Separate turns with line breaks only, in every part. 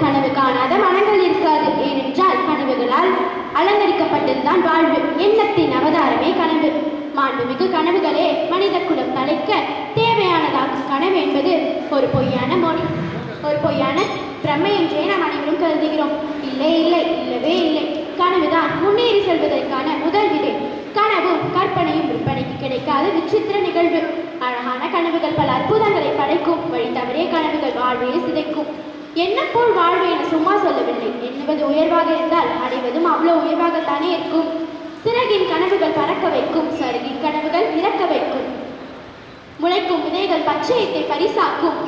கனவு காணாத மனங்கள் இருக்காது. ஏனென்றால் கனவுகளால் அலங்கரிக்கப்பட்டதுதான் வாழ்வு. எண்ணத்தின் அவதாரமே கனவு. மாண்புமிகு கனவுகளே, மனித குலம் தலைக்க தேவையானதாகும் கனவு என்பது ஒரு பொய்யான மொழி, ஒரு பொய்யான பிரமை என்றே நாம் அனைவரும் கருதுகிறோம். இல்லை இல்லை, இல்லவே இல்லை. கனவுதான் முன்னேறி செல்வதற்கான முதல் விதை. கனவும் கற்பனையும் விற்பனைக்கு கிடைக்காத விசித்திர நிகழ்வு. அழகான கனவுகள் பல அற்புதங்களை படைக்கும். வழி தவறிய கனவுகள் வாழ்வையே சிதைக்கும். எண்ணம் போல் வாழ்வு என சும்மா சொல்லவில்லை. எண்ணுவது உயர்வாக இருந்தால் அடைவதும் அவ்வளோ உயர்வாகத்தானே இருக்கும். சிறகின் கனவுகள் பறக்க வைக்கும், சருகின் கனவுகள் இறக்க வைக்கும். முளைக்கும் விதைகள் பச்சையத்தை பரிசாக்கும்,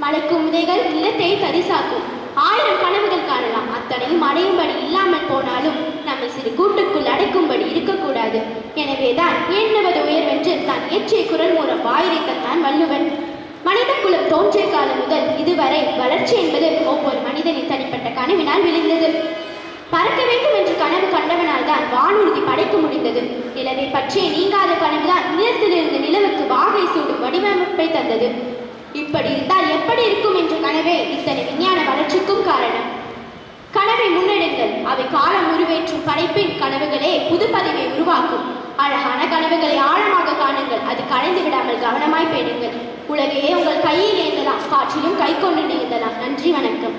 மலைக்கும் விதைகள் நிலத்தை தரிசாக்கும். 1000 கனவுகள் காணலாம், அத்தனையும் அடையும்படி இல்லாமல் போனாலும் நம்மை சிறு கூட்டுக்குள் அடைக்கும்படி இருக்கக்கூடாது. எனவேதான் எண்ணுவது உயர்வென்று தான் இயற்றிய குரல் மூலம் வாயிரைத்தான் வள்ளுவன். மனித குலம் தோன்றிய காலம் முதல் இதுவரை வளர்ச்சி என்பது ஒவ்வொரு மனிதனின் தனிப்பட்ட கனவினால் விளைந்தது. பறக்க வேண்டும் என்று கனவு கண்டவனால் தான் வானூர்தி படைக்க முடிந்தது. நிலவை பற்றிய நீங்காத கனவுதான் நிலத்திலிருந்து நிலவுக்கு வாகை சூடும் வடிவமைப்பை தந்தது. இப்படி இருந்தால் எப்படி இருக்கும் என்ற கனவே இத்தனை விஞ்ஞான வளர்ச்சிக்கும் காரணம். கனவை முன்னெடுங்கள், அவை காலம் உருவேற்றும் படைப்பின் கனவுகளே புது பதிவை உருவாக்கும். அழகான கனவுகளை ஆழமாக காணுங்கள், அது கலைந்து விடாமல் கவனமாய் பேணுங்கள். உலகையே உங்கள் கையில் ஏந்தலாம், காற்றிலும் கை கொண்டு நீந்தலாம். நன்றி, வணக்கம்.